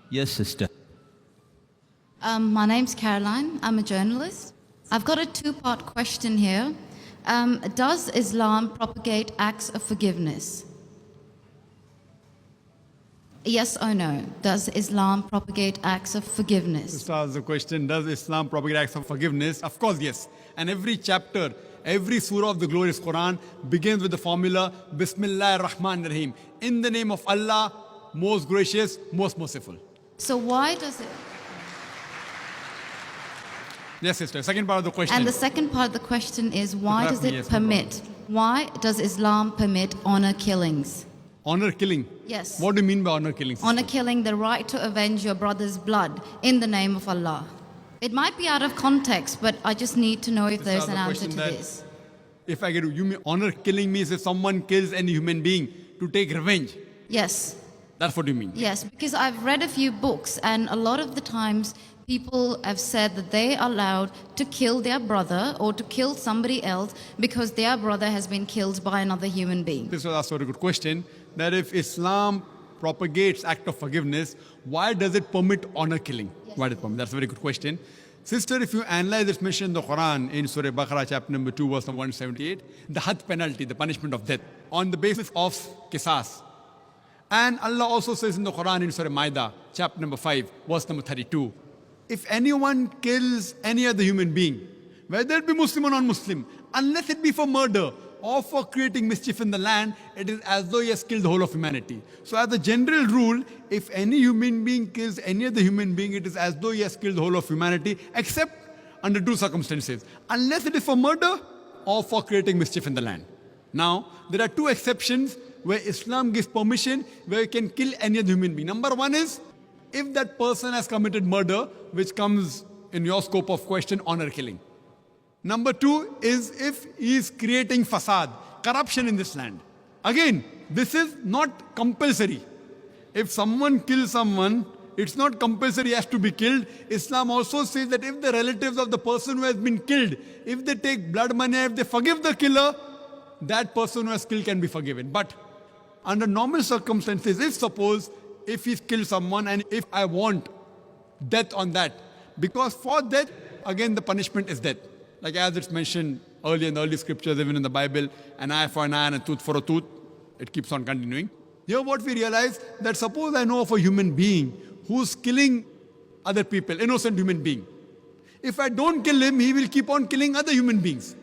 Yes, sister. My name's Caroline. I'm a journalist. I've got a two-part question here. Does Islam propagate acts of forgiveness? Yes or no? Does Islam propagate acts of forgiveness? This was the question, does Islam propagate acts of forgiveness? Of course, yes. And every chapter, every surah of the glorious Quran begins with the formula, Bismillah ar-Rahman ar-Rahim. In the name of Allah, most gracious, most merciful. So why does it... Yes, sister. Second part of the question. And the second part of the question is, why does it Yes, no permit? Why does Islam permit honor killings? Honor killing. Yes. What do you mean by honor killing, sister? Honor killing, the right to avenge your brother's blood in the name of Allah. It might be out of context, but I just need to know if there's an answer to this. If I get you mean honor killing means if someone kills any human being to take revenge. Yes. That's what you mean. Yes, because I've read a few books, and a lot of the times people have said that they are allowed to kill their brother or to kill somebody else because their brother has been killed by another human being. This was also a good question, that if Islam propagates act of forgiveness, why does it permit honor killing? Yes. Why does it permit? That's a very good question. Sister, if you analyze this mention in the Quran, in Surah Baqarah, chapter number 2, verse number 178, the had penalty, the punishment of death, on the basis of qisas. And Allah also says in the Quran, in Surah Maida, chapter number 5, verse number 32, if anyone kills any other human being, whether it be Muslim or non-Muslim, unless it be for murder or for creating mischief in the land, it is as though he has killed the whole of humanity. So as a general rule, if any human being kills any other human being, it is as though he has killed the whole of humanity, except under two circumstances. Unless it is for murder or for creating mischief in the land. Now, there are two exceptions where Islam gives permission where you can kill any other human being. Number one is, if that person has committed murder, which comes in your scope of question, honor killing. Number two is if he is creating fasad, corruption in this land. Again, this is not compulsory. If someone kills someone, it's not compulsory he has to be killed. Islam also says that if the relatives of the person who has been killed, if they take blood money, if they forgive the killer, that person who has killed can be forgiven. But under normal circumstances, if he's killed someone and if I want death on that, because for death, again the punishment is death. Like as it's mentioned earlier in the early scriptures, even in the Bible, an eye for an eye and a tooth for a tooth, it keeps on continuing. Here what we realize, that suppose I know of a human being who's killing other people, innocent human being. If I don't kill him, he will keep on killing other human beings.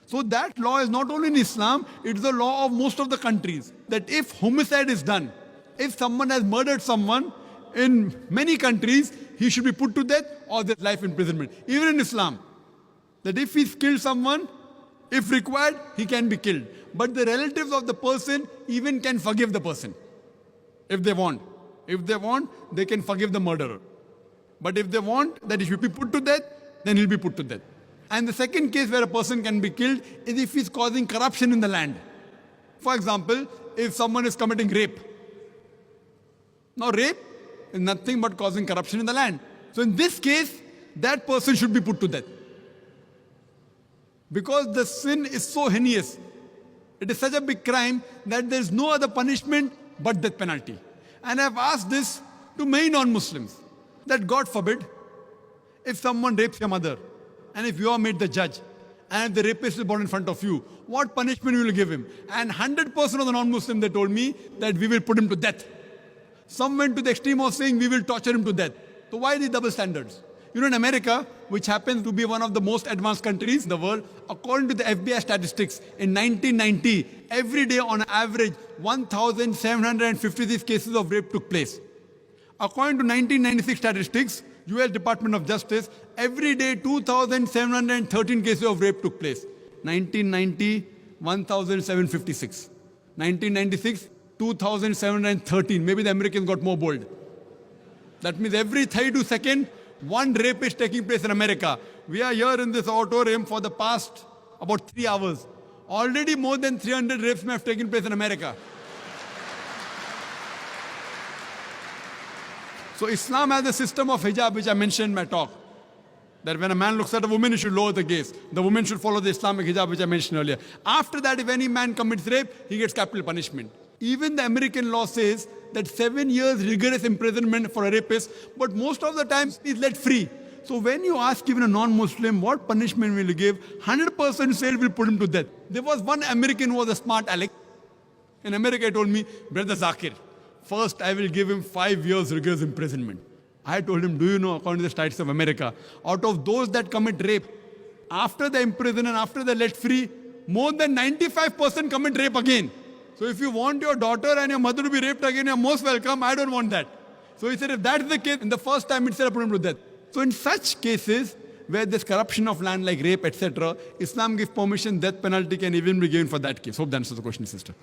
So that law is not only in Islam, it's the law of most of the countries. That if homicide is done, if someone has murdered someone, in many countries, he should be put to death or there's life imprisonment. Even in Islam, that if he's killed someone, if required, he can be killed. But the relatives of the person even can forgive the person, if they want. If they want, they can forgive the murderer. But if they want that he should be put to death, then he'll be put to death. And the second case where a person can be killed is if he's causing corruption in the land. For example, if someone is committing rape. Now rape is nothing but causing corruption in the land. So in this case, that person should be put to death. Because the sin is so heinous. It is such a big crime that there is no other punishment but death penalty. And I have asked this to many non-Muslims, that God forbid, if someone rapes your mother, and if you are made the judge, and if the rapist is brought in front of you, what punishment will you give him? And 100% of the non-Muslims, they told me that we will put him to death. Some went to the extreme of saying we will torture him to death. So why these double standards? You know, in America, which happens to be one of the most advanced countries in the world, according to the FBI statistics, in 1990, every day on average, 1,756 cases of rape took place. According to 1996 statistics, US Department of Justice, every day 2,713 cases of rape took place. 1990, 1,756. 1996, 2,713. Maybe the Americans got more bold. That means every 32 seconds, one rape is taking place in America. We are here in this auditorium for the past about 3 hours. Already more than 300 rapes may have taken place in America. So Islam has a system of hijab, which I mentioned in my talk. That when a man looks at a woman, he should lower the gaze. The woman should follow the Islamic hijab, which I mentioned earlier. After that, if any man commits rape, he gets capital punishment. Even the American law says that 7 years rigorous imprisonment for a rapist, but most of the time he's let free. So when you ask even a non-Muslim, what punishment will you give? 100% say we'll put him to death. There was one American who was a smart aleck. In America, he told me, brother ذاكر, first I will give him 5 years rigorous imprisonment. I told him, do you know, according to the States of America, out of those that commit rape, after the imprisonment and after they're let free, more than 95% commit rape again. So if you want your daughter and your mother to be raped again, you're most welcome. I don't want that. So he said, if that's the case, in the first time itself, put him to death. So in such cases, where there's corruption of land like rape, etc., Islam gives permission, death penalty can even be given for that case. Hope that answers the question, sister.